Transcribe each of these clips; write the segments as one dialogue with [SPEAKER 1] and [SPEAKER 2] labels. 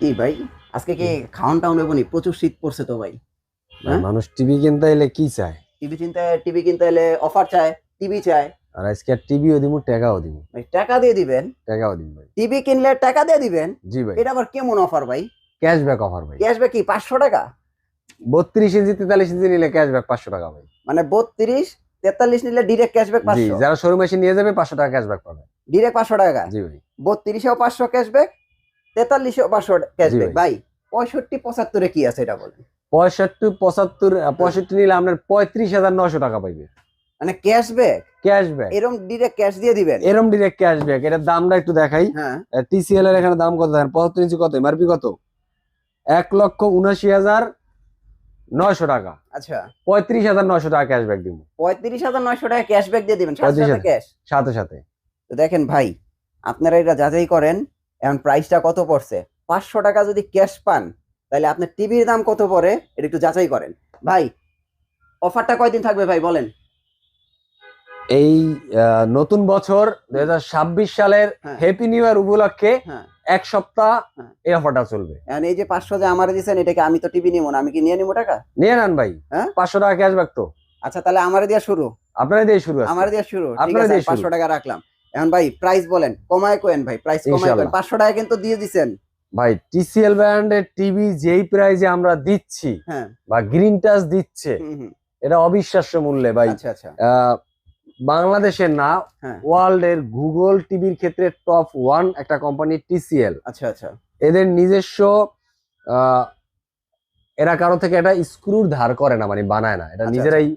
[SPEAKER 1] কি ভাই, আজকে কি খাওয়ান টাউন হইব নি? প্রচুর শীত পড়ছে তো ভাই।
[SPEAKER 2] ভাই
[SPEAKER 1] হ্যাঁ,
[SPEAKER 2] মানুষ টিভি কিনতে এলে কি চায়?
[SPEAKER 1] টিভি কিনতে এলে অফার চায়, টিভি চায়।
[SPEAKER 2] আর আজকে আর টিভিও দিমু, টাকাও দিমু।
[SPEAKER 1] ভাই টাকা দিয়ে দিবেন?
[SPEAKER 2] টাকাও দিমু ভাই।
[SPEAKER 1] টিভি কিনলে টাকা দিয়ে দিবেন?
[SPEAKER 2] জি ভাই,
[SPEAKER 1] এটা আবার কেমন অফার ভাই?
[SPEAKER 2] ক্যাশব্যাক অফার ভাই।
[SPEAKER 1] ক্যাশব্যাক কি 500 টাকা?
[SPEAKER 2] 32 ইঞ্চি 43 ইঞ্চি নিলে ক্যাশব্যাক 500 টাকা ভাই।
[SPEAKER 1] মানে 32 43 নিলে ডিরেক্ট ক্যাশব্যাক
[SPEAKER 2] জি,
[SPEAKER 1] 500?
[SPEAKER 2] যারা শোরুম এসে নিয়ে যাবে 500 টাকা ক্যাশব্যাক পাবে।
[SPEAKER 1] ডিরেক্ট 500 টাকা?
[SPEAKER 2] জি ভাই।
[SPEAKER 1] 32-এও 500 ক্যাশব্যাক, 43-এও 500
[SPEAKER 2] জি
[SPEAKER 1] ক্যাশব্যাক।
[SPEAKER 2] ভাই।
[SPEAKER 1] ভাই 65-75-এ কি আছে এটা বলেন?
[SPEAKER 2] 65 নিলে আপনার 35,900 টাকা পাইবে
[SPEAKER 1] মানে ক্যাশব্যাক
[SPEAKER 2] ক্যাশব্যাক।
[SPEAKER 1] এরকম ডিরেক্ট ক্যাশ দিয়ে দিবেন?
[SPEAKER 2] এরম ডিরেক্ট ক্যাশব্যাক। এটার দামটা একটু দেখাই।
[SPEAKER 1] হ্যাঁ,
[SPEAKER 2] টিসিএল এর এখানে দাম কত দেখেন, 75 ইঞ্চি কত, এমআরপি কত? 1,79,900 টাকা।
[SPEAKER 1] আচ্ছা।
[SPEAKER 2] 35,900 টাকা ক্যাশব্যাক দিব
[SPEAKER 1] 35,900 টাকা ক্যাশব্যাক দিয়ে দিবেন সাথে সাথে
[SPEAKER 2] 35,000
[SPEAKER 1] ক্যাশ?
[SPEAKER 2] সাথে সাথে।
[SPEAKER 1] তো দেখেন ভাই, আপনারা এটা যাচাই করেন। এখন প্রাইসটা কত পড়ছে? 500 টাকা যদি ক্যাশ পান, তাহলে আপনার টিভির দাম কত পড়ে এটা একটু যাচাই করেন ভাই। অফারটা কয়দিন থাকবে ভাই বলেন?
[SPEAKER 2] এই নতুন বছর 2026 সালের
[SPEAKER 1] হ্যাঁ।
[SPEAKER 2] হ্যাপি নিউ ইয়ার উপলক্ষে
[SPEAKER 1] হ্যাঁ,
[SPEAKER 2] এক সপ্তাহ
[SPEAKER 1] হ্যাঁ।
[SPEAKER 2] এই অফারটা চলবে।
[SPEAKER 1] এখন এই যে 500 যে আমারে দিচ্ছেন, এটাকে আমি তো টিভি নিবো না, আমি কি নিয়ে নিবো টাকা?
[SPEAKER 2] নিয়ে নেন ভাই।
[SPEAKER 1] হ্যাঁ,
[SPEAKER 2] 500 টাকা ক্যাশব্যাক তো
[SPEAKER 1] আচ্ছা তাহলে আমারে দিয়ে শুরু।
[SPEAKER 2] আপনারা দিয়ে শুরু আছে।
[SPEAKER 1] আমারে দিয়ে শুরু, ঠিক
[SPEAKER 2] আপনারা
[SPEAKER 1] আছে,
[SPEAKER 2] দিয়ে শুরু।
[SPEAKER 1] 500 টাকা রাখলাম। এখন ভাই প্রাইস বলেন, কমায় কোয়েন ভাই, প্রাইস কমায় কোয়েন।
[SPEAKER 2] ইনশাআল্লাহ
[SPEAKER 1] 500 টাকা কিন্তু দিয়ে দিছেন
[SPEAKER 2] ভাই। টিসিএল ব্র্যান্ডের টিভি যেই প্রাইজে আমরা দিচ্ছি
[SPEAKER 1] হ্যাঁ।
[SPEAKER 2] বা গ্রিন টাচ দিচ্ছে,
[SPEAKER 1] হুম হুম।
[SPEAKER 2] এটা অবিশ্বাস্য মূল্যে ভাই।
[SPEAKER 1] আচ্ছা আচ্ছা।
[SPEAKER 2] বাংলাদেশের না,
[SPEAKER 1] হ্যাঁ।
[SPEAKER 2] ওয়ার্ল্ড এর গুগল টিভির ক্ষেত্রে টপ 1 একটা কোম্পানি টিসিএল।
[SPEAKER 1] আচ্ছা আচ্ছা।
[SPEAKER 2] এদের নিজস্ব আহ, এরা কারো থেকে একটা স্ক্রুর ধার করে না, মানে বানায় না, এটা
[SPEAKER 1] আচ্ছা,
[SPEAKER 2] নিজেরাই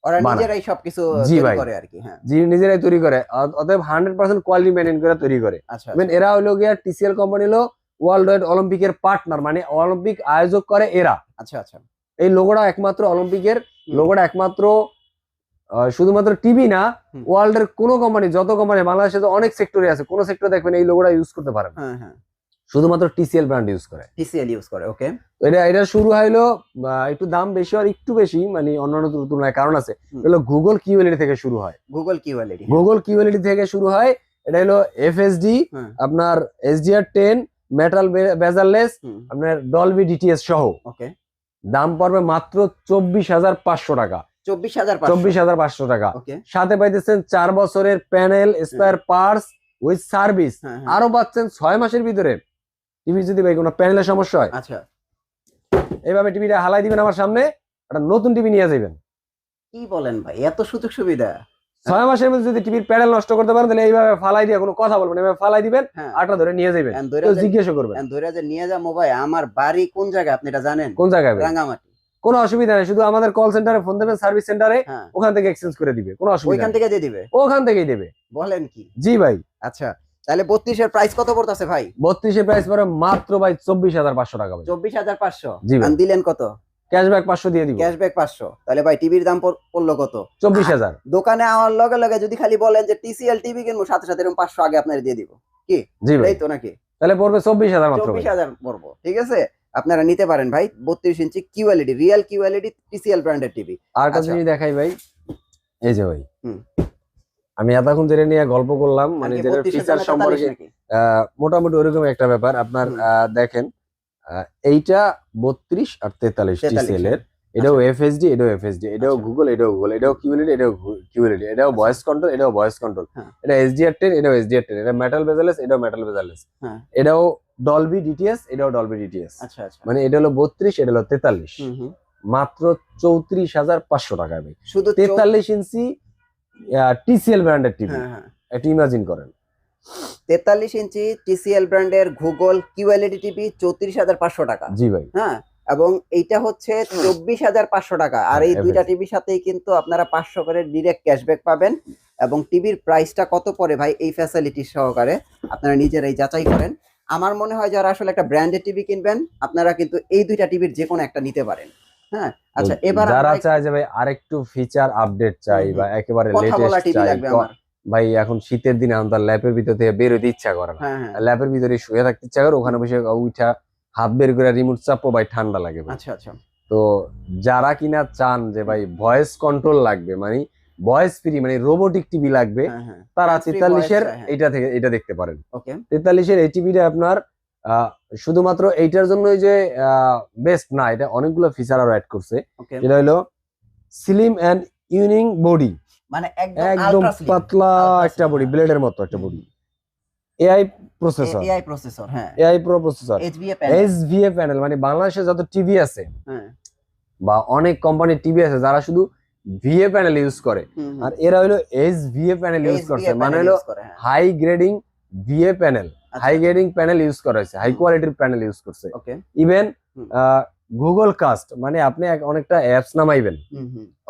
[SPEAKER 1] ওরা
[SPEAKER 2] বানায়।
[SPEAKER 1] নিজেরাই সবকিছু
[SPEAKER 2] জি
[SPEAKER 1] তৈরি
[SPEAKER 2] ভাই।
[SPEAKER 1] করে আর কি। হ্যাঁ,
[SPEAKER 2] জি, নিজেরাই তৈরি করে। অতএব 100% কোয়ালিটি মেনটেন করে তৈরি করে।
[SPEAKER 1] আচ্ছা
[SPEAKER 2] ইভেন
[SPEAKER 1] আচ্ছা।
[SPEAKER 2] এরা হলো গিয়া টিসিএল কোম্পানি হলো ওয়ার্ল্ড ওয়াইড অলিম্পিকের পার্টনার, মানে অলিম্পিক আয়োজক করে এরা।
[SPEAKER 1] আচ্ছা আচ্ছা।
[SPEAKER 2] এই লোগোটা একমাত্র অলিম্পিকের
[SPEAKER 1] হুম।
[SPEAKER 2] লোগোটা একমাত্র শুধুমাত্র টিভি না,
[SPEAKER 1] হুম।
[SPEAKER 2] ওয়ার্ল্ড এর কোনো কোম্পানি, যত কোম্পানি বাংলাদেশে তো অনেক সেক্টরে আছে, কোন সেক্টরে দেখবেন এই লোগোটা ইউজ করতে পারেন,
[SPEAKER 1] হ্যাঁ হ্যাঁ।
[SPEAKER 2] শুধুমাত্র টিসিএল ব্র্যান্ড ইউজ করে।
[SPEAKER 1] টিসিএল ইউজ করে, ওকে।
[SPEAKER 2] তো এটা শুরু হইলো একটু দাম বেশি আর একটু বেশি, মানে অন্যান্য তুলনায় কারণ আছে।
[SPEAKER 1] হুম।
[SPEAKER 2] হলো গুগল কিউএলইডি থেকে শুরু হয়।
[SPEAKER 1] Google QLED.
[SPEAKER 2] গুগল কিউএলইডি থেকে শুরু হয়। এটা হলো এফএসডি,
[SPEAKER 1] হ্যাঁ।
[SPEAKER 2] আপনার এসডিআর 10, মেটাল বেজারলেস,
[SPEAKER 1] হুম।
[SPEAKER 2] আপনার ডলবি ডিটিএস সহ।
[SPEAKER 1] ওকে।
[SPEAKER 2] দাম পড়বে মাত্র 24,500 টাকা।
[SPEAKER 1] 24,500?
[SPEAKER 2] 24,500 টাকা।
[SPEAKER 1] ওকে।
[SPEAKER 2] সাথে পাইতেছেন 4 বছরের panel spare parts with service.
[SPEAKER 1] হ্যাঁ, হ্যাঁ।
[SPEAKER 2] আরো পাচ্ছেন 6 মাসের ভিতরে টিভি যদি ভাই কোনো প্যানেলের সমস্যা হয়,
[SPEAKER 1] আচ্ছা।
[SPEAKER 2] এইভাবে টিভিটা হালাই দিবেন আমার সামনে, একটা নতুন টিভি নিয়ে যাবেন।
[SPEAKER 1] কি বলেন ভাই, এত সুযোগ সুবিধা?
[SPEAKER 2] 6 মাসের মধ্যে যদি টিভির প্যানেল নষ্ট করতে পারেন, তাহলে এইভাবে ফালাই দিয়ে কোনো কথা বলবেন, এইভাবে ফালাই দিবেন,
[SPEAKER 1] হ্যাঁ।
[SPEAKER 2] আটা ধরে নিয়ে যাবেন,
[SPEAKER 1] এখন ধইরা
[SPEAKER 2] কেউ
[SPEAKER 1] যে
[SPEAKER 2] জিজ্ঞাসা করবেন।
[SPEAKER 1] এখন ধইরা যে নিয়ে যাবো ভাই, আমার বাড়ি কোন জায়গায় আপনি এটা জানেন?
[SPEAKER 2] কোন জায়গায় ভাই?
[SPEAKER 1] রাঙ্গামাটি।
[SPEAKER 2] কোনো অসুবিধা নেই, শুধু আমাদের কল সেন্টারে ফোন দেবেন, সার্ভিস সেন্টারে,
[SPEAKER 1] হ্যাঁ।
[SPEAKER 2] ওখান থেকে এক্সচেঞ্জ করে দিবে, কোনো অসুবিধা
[SPEAKER 1] ওইখান
[SPEAKER 2] নেই।
[SPEAKER 1] থেকে দিয়ে দিবে?
[SPEAKER 2] ওখান থেকেই দেবে।
[SPEAKER 1] বলেন কি?
[SPEAKER 2] জি ভাই।
[SPEAKER 1] আচ্ছা, তাহলে 32 এর প্রাইস কত পড়তেছে ভাই?
[SPEAKER 2] 32 এর প্রাইস পড়ে মাত্র ভাই 24,500 টাকা ভাই।
[SPEAKER 1] 24,500?
[SPEAKER 2] জি ভাই।
[SPEAKER 1] আর দিলেন কত?
[SPEAKER 2] ক্যাশব্যাক 500 দিয়ে দিব।
[SPEAKER 1] ক্যাশব্যাক 500। তাহলে ভাই টিভির দাম পড়লো কত?
[SPEAKER 2] 24,000।
[SPEAKER 1] দোকানে আমার লগে লগে যদি খালি বলেন যে টিসিএল টিভি কিনবো, সাথে সাথে এরকম 500 আগে আপনার দিয়ে দিব, কি?
[SPEAKER 2] জি ভাই।
[SPEAKER 1] এই তো নাকি?
[SPEAKER 2] তাহলে পড়বে 24,000 মাত্র ভাই।
[SPEAKER 1] 24,000 পড়বো, ঠিক আছে। আপনারা নিতে পারেন ভাই 32 ইঞ্চি কিউএলইডি, রিয়েল কিউএলইডি টিসিএল ব্র্যান্ডের টিভি।
[SPEAKER 2] আর একটা
[SPEAKER 1] আচ্ছা।
[SPEAKER 2] জিনিস দেখাই ভাই, এই যে ভাই,
[SPEAKER 1] হুম।
[SPEAKER 2] আমি এতক্ষণ যেটা নিয়ে গল্প করলাম, মানে
[SPEAKER 1] নাকি
[SPEAKER 2] যেটা
[SPEAKER 1] 32 এর
[SPEAKER 2] ফিচার
[SPEAKER 1] দামে 43
[SPEAKER 2] সম্পর্কে
[SPEAKER 1] নাকি?
[SPEAKER 2] মোটামুটি ওরকম একটা ব্যাপার আপনার।
[SPEAKER 1] হুম।
[SPEAKER 2] দেখেন, এইটা 32 আর 43 টিসিএল এর, এটাও এফএসডি, এটাও এফএসডি, এটাও
[SPEAKER 1] আচ্ছা।
[SPEAKER 2] গুগল, এটাও গুগল, এটাও কিউএলইডি, এটাও কিউএলইডি, এটাও
[SPEAKER 1] আচ্ছা।
[SPEAKER 2] ভয়েস কন্ট্রোল, এটাও ভয়েস কন্ট্রোল,
[SPEAKER 1] হ্যাঁ।
[SPEAKER 2] এটা এসডিআর 10, এটাও এসডিআর 10, এটা মেটাল বেজারলেস, এটাও মেটাল বেজারলেস,
[SPEAKER 1] হ্যাঁ।
[SPEAKER 2] এটাও ডলবি ডিটিএস, এটাও ডলবি ডিটিএস।
[SPEAKER 1] আচ্ছা আচ্ছা।
[SPEAKER 2] মানে এটা হলো 32, এটা হলো 43।
[SPEAKER 1] হুম হুম।
[SPEAKER 2] মাত্র 34,500 টাকা ভাই।
[SPEAKER 1] শুধু
[SPEAKER 2] 43 ইঞ্চি টিসিএল ব্র্যান্ডের টিভি,
[SPEAKER 1] হ্যাঁ হ্যাঁ।
[SPEAKER 2] এটা ইমাজিন করেন।
[SPEAKER 1] 43 ইঞ্চি টিসিএল ব্র্যান্ডের গুগল কিউএলইডি টিভি 34,500 টাকা।
[SPEAKER 2] জি ভাই।
[SPEAKER 1] হ্যাঁ, এবং এইটা হচ্ছে 24,500 টাকা। আর এই
[SPEAKER 2] হ্যাঁ,
[SPEAKER 1] দুইটা
[SPEAKER 2] FSD
[SPEAKER 1] টিভির সাথেই কিন্তু আপনারা 500 করে ডিরেক্ট ক্যাশব্যাক পাবেন। এবং টিভির প্রাইসটা কত পড়ে ভাই এই ফ্যাসিলিটি সহকারে আপনারা নিজেরাই যাচাই করেন। আমার মনে হয় যারা আসলে একটা ব্র্যান্ডেড টিভি কিনবেন, আপনারা কিন্তু এই দুইটা টিভির যে কোনো একটা নিতে পারেন। হ্যাঁ, আচ্ছা এবার
[SPEAKER 2] যারা
[SPEAKER 1] আমরা
[SPEAKER 2] চায় যে ভাই আরেকটু ফিচার আপডেট চাই
[SPEAKER 1] হুম,
[SPEAKER 2] বা একেবারে
[SPEAKER 1] কথা বলা
[SPEAKER 2] লেটেস্ট
[SPEAKER 1] টিভি
[SPEAKER 2] চাই,
[SPEAKER 1] লাগবে আমার।
[SPEAKER 2] ভাই এখন শীতের দিনে আমাদের ল্যাপের ভিতর থেকে বের হইতে ইচ্ছা করে না,
[SPEAKER 1] হ্যাঁ হ্যাঁ।
[SPEAKER 2] ল্যাপের ভিতরে শুয়ে থাকতে ইচ্ছা করে, ওখানে বসে উঠা হাত বের করে রিমোট চাপো ভাই, ঠান্ডা লাগে ভাই।
[SPEAKER 1] আচ্ছা আচ্ছা।
[SPEAKER 2] তো যারা কিনা চান যে ভাই ভয়েস কন্ট্রোল লাগবে, মানে ভয়েস ফ্রি, মানে রোবোটিক টিভি লাগবে,
[SPEAKER 1] হ্যাঁ হ্যাঁ।
[SPEAKER 2] তারা
[SPEAKER 1] Hands free
[SPEAKER 2] 43 এর
[SPEAKER 1] voice, হ্যাঁ।
[SPEAKER 2] এটা থেকে এটা দেখতে পারেন।
[SPEAKER 1] ওকে।
[SPEAKER 2] 43 এর এই টিভিটা আপনার শুধুমাত্র এইটার জন্যই যে বেস্ট না, এটা অনেকগুলো ফিচার আরো অ্যাড করছে।
[SPEAKER 1] ওকে,
[SPEAKER 2] যেটা হলো স্লিম অ্যান্ড ইউনিক বডি,
[SPEAKER 1] মানে
[SPEAKER 2] একদম পাতলা একটা বডি, ব্লেডের মতো একটা body. AI processor,
[SPEAKER 1] AI processor, হ্যাঁ,
[SPEAKER 2] AI pro processor,
[SPEAKER 1] HBA panel,
[SPEAKER 2] SVA panel. মানে বাংলাদেশে যত টিভি আছে
[SPEAKER 1] হ্যাঁ,
[SPEAKER 2] বা অনেক কোম্পানির টিভি আছে যারা শুধু ভিএ প্যানেল ইউজ করে, আর এরা হলো এসভিএ প্যানেল ইউজ করছে। মানে হলো high grading VA panel, high grading panel use করা হয়েছে, হাই কোয়ালিটির প্যানেল ইউজ করছে।
[SPEAKER 1] ওকে,
[SPEAKER 2] ইভেন গুগল কাস্ট, মানে আপনি অনেকটা অ্যাপস নামাইবেন,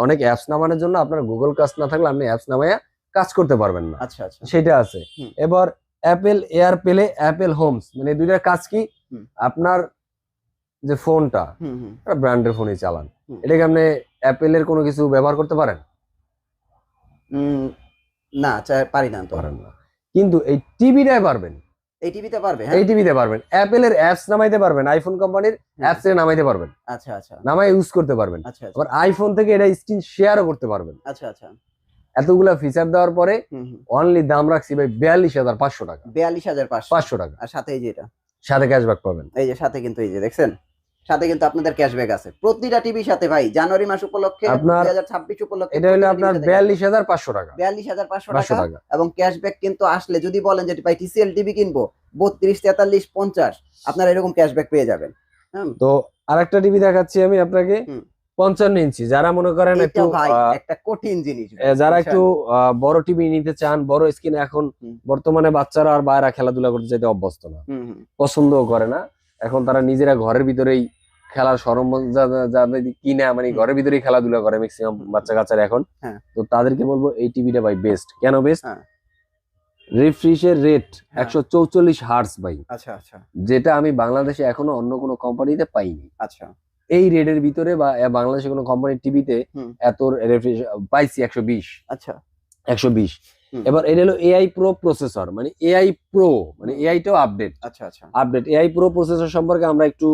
[SPEAKER 2] অনেক অ্যাপস নামানোর জন্য আপনার গুগল কাস্ট না থাকলে আপনি অ্যাপস নামাইয়া কাজ করতে পারবেন না।
[SPEAKER 1] আচ্ছা আচ্ছা,
[SPEAKER 2] সেটা আছে। এবার Apple AirPlay, Apple Homes, মানে দুইটার কাজ কি, আপনার যে ফোনটা ব্র্যান্ডের ফোনই চালান, এটাকে আপনি অ্যাপেলের কোনো কিছু ব্যবহার করতে পারেন
[SPEAKER 1] না? পারি না তো,
[SPEAKER 2] পারেন না। কিন্তু এই টিভিটাই পারবেন,
[SPEAKER 1] এই টিভিতে পারবে,
[SPEAKER 2] এই টিভিতে পারবেন। অ্যাপেলের অ্যাপস নামাইতে পারবেন, আইফোন কোম্পানির অ্যাপস এ নামাইতে পারবেন,
[SPEAKER 1] আচ্ছা আচ্ছা,
[SPEAKER 2] নামাই ইউজ করতে পারবেন।
[SPEAKER 1] আচ্ছা আচ্ছা,
[SPEAKER 2] আবার আইফোন থেকে এটা স্ক্রিন শেয়ারও করতে পারবেন।
[SPEAKER 1] আচ্ছা আচ্ছা,
[SPEAKER 2] এতগুলা ফিচার দেওয়ার পরে অনলি দাম রাখছি ভাই 42,500 টাকা।
[SPEAKER 1] 42,500
[SPEAKER 2] টাকা,
[SPEAKER 1] আর সাথে এই যে এটা,
[SPEAKER 2] সাথে ক্যাশব্যাক পাবেন।
[SPEAKER 1] এই যে সাথে কিন্তু এই যে দেখছেন, সাথে কিন্তু আপনাদের ক্যাশব্যাক আছে প্রতিটা টিভির সাথে ভাই। জানুয়ারি মাস উপলক্ষে,
[SPEAKER 2] আপনার
[SPEAKER 1] 2026 উপলক্ষে
[SPEAKER 2] এটা হলো আপনার 42,500 টাকা,
[SPEAKER 1] 42,500 টাকা। এবং ক্যাশব্যাক কিন্তু আসলে যদি বলেন যে ভাই টিসিএল টিভি কিনবো 32, 43, 50, আপনারা এরকম ক্যাশব্যাক পেয়ে যাবেন।
[SPEAKER 2] তো আরেকটা টিভি দেখাচ্ছি আমি আপনাকে, 55 ইঞ্চি। যারা মনে করেন একটু
[SPEAKER 1] ভাই একটা কঠিন জিনিস,
[SPEAKER 2] যারা একটু বড় টিভি নিতে চান, বড় স্ক্রিনে, এখন বর্তমানে বাচ্চারা আর বাইরে খেলাধুলা করতে যেতে অভ্যস্ত না, পছন্দও করে না। এখন তারা নিজেরা ঘরের ভিতরেই খেলার সরঞ্জাম কিনা, মানে ঘরের ভিতরেই খেলাধুলা করে ম্যাক্সিমাম বাচ্চা কাচ্চারা এখন। তো তাদেরকে বলবো এই টিভিটা ভাই বেস্ট। কেন বেস্ট? রিফ্রেশের রেট 144 হার্টজ ভাই।
[SPEAKER 1] আচ্ছা আচ্ছা,
[SPEAKER 2] যেটা আমি বাংলাদেশে এখনো অন্য কোনো কোম্পানিতে পাইনি।
[SPEAKER 1] আচ্ছা,
[SPEAKER 2] এই রেটের ভিতরে বা বাংলাদেশে কোনো কোম্পানির টিভিতে এত রিফ্রেশ পাইছি 120।
[SPEAKER 1] আচ্ছা,
[SPEAKER 2] 120। এবার এটা হলো এআই প্রো প্রসেসর, মানে এআই প্রো, মানে এআইটাও আপডেট।
[SPEAKER 1] আচ্ছা আচ্ছা,
[SPEAKER 2] আপডেট এআই প্রো প্রসেসর সম্পর্কে আমরা একটু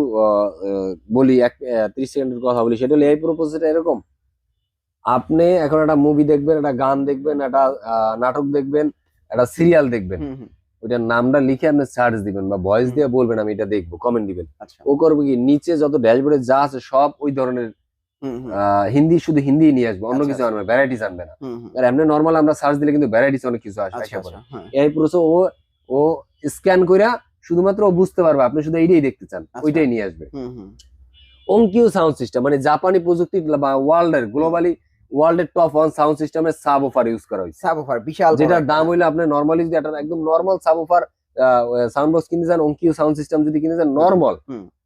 [SPEAKER 2] বলি, 30 সেকেন্ডের কথা বলি। সেটা হলো এআই প্রো প্রসেসর এরকম, আপনি এখন একটা মুভি দেখবেন, একটা গান দেখবেন, একটা নাটক দেখবেন, একটা সিরিয়াল দেখবেন, ওইটার নামটা লিখে আপনি সার্চ দিবেন বা ভয়েস দিয়ে বলবেন আমি এটা দেখবো, কমেন্ট দিবেন। ও করবে কি, নিচে যত ড্যাশবোর্ডে যা আছে সব ওই ধরনের হিন্দি, শুধু হিন্দি নিয়ে আসবে, অন্য কিছু আনবে, ভ্যারাইটিস আনবে না। আর এমনি নরমাল আমরা সার্চ দিলে কিন্তু ভ্যারাইটিস অনেক কিছু আসবে। এই প্রসেস ও স্ক্যান কইরা শুধুমাত্র ও বুঝতে পারবে আপনি শুধু এইটাই দেখতে চান, ওইটাই নিয়ে আসবে। ওনকিউ সাউন্ড সিস্টেম, মানে জাপানি প্রযুক্তি বা ওয়ার্ল্ডের গ্লোবালি ওয়ার্ল্ডের টপ 1 সাউন্ড সিস্টেমের সাবওয়ুফার ইউজ করা হয়েছে।
[SPEAKER 1] সাবওয়ুফার বিশাল,
[SPEAKER 2] যেটার দাম হইলো আপনি নরমালি যদি একটা একদম নরমাল সাবওয়ুফার সাউন্ড বক্স কিনতে চান, ওনকিউ সাউন্ড সিস্টেম যদি কিনতে চান নরমাল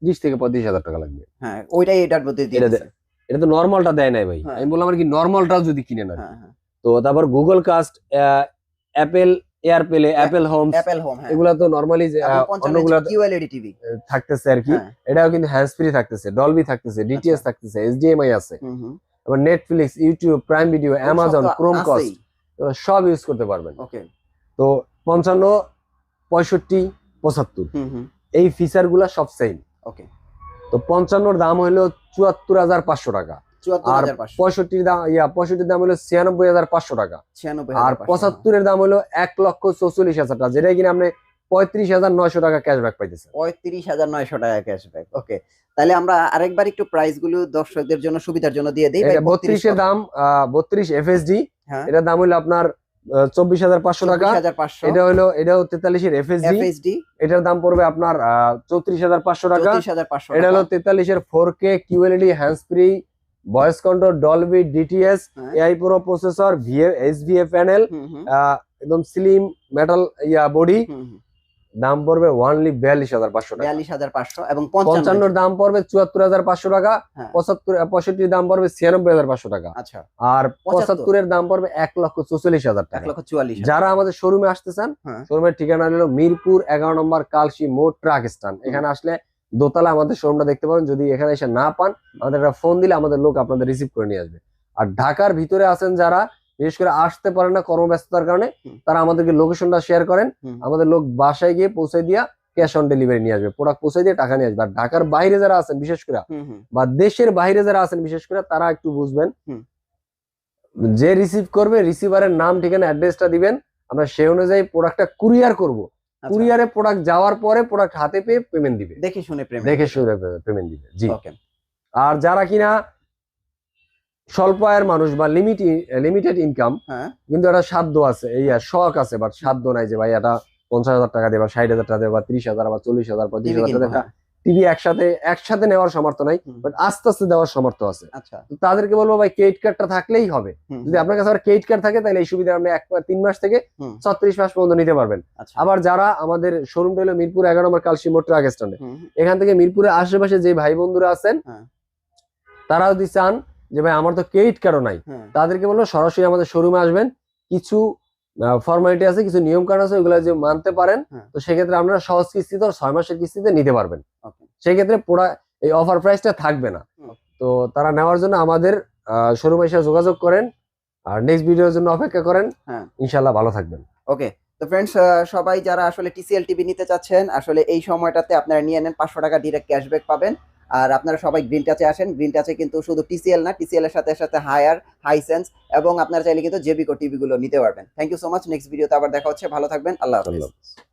[SPEAKER 2] 30 থেকে 35,000 টাকা লাগবে।
[SPEAKER 1] হ্যাঁ, ওইটাই এটার মধ্যে দিয়ে দিয়েছে।
[SPEAKER 2] এটা তো নরমালটা দেয় নাই ভাই। আমি বললাম আর কি নরমালটাও যদি কিনে না। তো তারপর Google Cast, Apple AirPlay, Apple Homes, এগুলা তো নরমালি অন্যগুলা
[SPEAKER 1] কিউএলইডি টিভি থাকতেছে
[SPEAKER 2] আর কি। এটাও কিন্তু হ্যান্ডস ফ্রি থাকতেছে, ডলবি থাকতেছে, ডিটিএস থাকতেছে, এইচডিএমআই আছে। আবার Netflix, YouTube, prime video, Amazon, Chromecast সব ইউজ করতে পারবেন।
[SPEAKER 1] ওকে,
[SPEAKER 2] তো 55, 65, 75 এই ফিচার গুলা সব সেম।
[SPEAKER 1] ওকে,
[SPEAKER 2] তো 55 দাম হলো 74,500 টাকা, আর 65 দাম 65 দাম হলো 96,500 টাকা, আর 75 দাম হলো 1,44,000 টাকা, যেটা কিনা আপনি 35,900 টাকা ক্যাশব্যাক পাইতেছেন।
[SPEAKER 1] 35,900 টাকা ক্যাশব্যাক। ওকে, তাহলে আমরা আরেকবার একটু প্রাইস গুলো দর্শকদের জন্য সুবিধার জন্য দিয়ে দেই।
[SPEAKER 2] 32 এর দাম 32 এফএসডি, এটার দাম হলো আপনার 24,500 টাকা। এটা হলো, এটাও 43 এর এফএসডি, এটার দাম পড়বে আপনার 34,500 টাকা। এটা হলো 43 এর 4K QLED hands free voice control, Dolby, DTS, AI pro processor, SVA panel, একদম স্লিম মেটাল বডি। দাম পড়বে অনলি 42,500 টাকা।
[SPEAKER 1] 42,500 এবং
[SPEAKER 2] 55 দাম পড়বে 74,500 টাকা। 65 দাম পড়বে 96,500 টাকা।
[SPEAKER 1] আচ্ছা,
[SPEAKER 2] আর 75 এর দাম পড়বে 1,44,000 টাকা।
[SPEAKER 1] 1,44,000।
[SPEAKER 2] যারা আমাদের শোরুমে আসতে চান, শোরুমের ঠিকানা হলো মিরপুর 11 নম্বর কালসি মোড় ট্রাক স্ট্যান্ড। এখানে আসলে দোতলা আমাদের শোরুমটা দেখতে পাবেন। যদি এখানে এসে না পান, আমাদের একটা ফোন দিলে আমাদের লোক আপনাদের রিসিভ করে নিয়ে আসবে। আর ঢাকার ভিতরে আছেন যারা, বিশেষ করে আসতে পারে না কর্মব্যস্ততার কারণে, তারা আমাদেরকে লোকেশনটা শেয়ার করেন, আমাদের লোক বাসায় গিয়ে পৌঁছে দিয়া ক্যাশ অন ডেলিভারি নিয়ে আসবে, প্রোডাক্ট পৌঁছে দিয়ে টাকা নিয়ে আসবে। আর ঢাকার বাইরে যারা আছেন বিশেষ করে, বা দেশের বাইরে যারা আছেন বিশেষ করে, তারা একটু বুঝবেন, যে রিসিভ করবে রিসিভারের নাম, ঠিকানা, অ্যাড্রেসটা দিবেন, আমরা সেই অনুযায়ী প্রোডাক্টটা কুরিয়ার করব।
[SPEAKER 1] আচ্ছা,
[SPEAKER 2] কুরিয়ারে প্রোডাক্ট যাওয়ার পরে প্রোডাক্ট হাতে পেয়ে পেমেন্ট দিবে,
[SPEAKER 1] দেখে শুনে প্রেম
[SPEAKER 2] দেখে শুনে পেমেন্ট দিবে। জি।
[SPEAKER 1] ওকে।
[SPEAKER 2] আর যারা কিনা স্বল্প আয়ের মানুষ বা লিমিটেড ইনকাম,
[SPEAKER 1] হ্যাঁ
[SPEAKER 2] কিন্তু একটা সাধ্য আছে, এই শখ আছে, বাট সাধ্য নাই যে ভাই এটা 50,000 টাকা দেবা, 60,000 টাকা দেবা, 30,000 বা 40,000 বা
[SPEAKER 1] টিভি
[SPEAKER 2] 30,000
[SPEAKER 1] কিনবো,
[SPEAKER 2] টাকা টিভি একসাথে নেওয়ার সামর্থ্য নাই,
[SPEAKER 1] হুম।
[SPEAKER 2] বাট আস্তে আস্তে দেওয়ার সামর্থ্য আছে।
[SPEAKER 1] আচ্ছা,
[SPEAKER 2] তো তাদেরকে বলবো ভাই ক্রেডিট কার্ডটা থাকলেই হবে।
[SPEAKER 1] হুম,
[SPEAKER 2] যদি আপনার কাছে ক্রেডিট কার্ড থাকে তাহলে এই সুবিধা আপনি 3 মাস থেকে
[SPEAKER 1] হুম,
[SPEAKER 2] 36 মাস পর্যন্ত নিতে পারবেন।
[SPEAKER 1] আচ্ছা,
[SPEAKER 2] আবার যারা আমাদের শোরুমটা হলো মিরপুর 11 নম্বর কালশি মোটর আগে স্ট্যান্ডে,
[SPEAKER 1] হুম,
[SPEAKER 2] এখান থেকে মিরপুরের আশেপাশে যে ভাই বন্ধুরা আছেন
[SPEAKER 1] হ্যাঁ,
[SPEAKER 2] তারা যদি চান যে ভাই আমার তো ক্রেডিট কার্ডও নাই,
[SPEAKER 1] হ্যাঁ,
[SPEAKER 2] তাদেরকে বলবো সরাসরি আমাদের শোরুমে আসবেন। কিছু ফর্মালিটি আছে, কিছু নিয়ম কানুন আছে, ওগুলো যে মানতে পারেন,
[SPEAKER 1] হ্যাঁ।
[SPEAKER 2] তো সেক্ষেত্রে আপনারা সহজ কিস্তিতে 6 মাসের কিস্তিতে নিতে পারবেন।
[SPEAKER 1] ওকে,
[SPEAKER 2] সেক্ষেত্রে পুরো এই অফার প্রাইসটা থাকবে না।
[SPEAKER 1] হুম।
[SPEAKER 2] তো তারা নেওয়ার জন্য আমাদের শোরুমে এসে যোগাযোগ করেন, আর নেক্সট ভিডিওর জন্য অপেক্ষা করেন।
[SPEAKER 1] হ্যাঁ।
[SPEAKER 2] ইনশাল্লাহ ভালো থাকবেন।
[SPEAKER 1] ওকে, তো ফ্রেন্ডস, সবাই যারা আসলে টিসিএল টিভি নিতে চাচ্ছেন, আসলে এই সময়টাতে আপনারা নিয়ে নেন, 500 টাকা ডিরেক্ট ক্যাশব্যাক পাবেন। আর আপনারা সবাই গ্রিন টাচে আসেন। গ্রিন টাচে কিন্তু শুধু টিসিএল না, টিসিএল এর সাথে সাথে হাইসেন্স এবং আপনারা চাইলে কিন্তু জেবিকো টিভি গুলো নিতে পারবেন। Thank you so much. Next ভিডিওতে আবার দেখা হচ্ছে। ভালো থাকবেন। আল্লাহ হাফেজ।
[SPEAKER 2] আল্লাহ হাফেজ।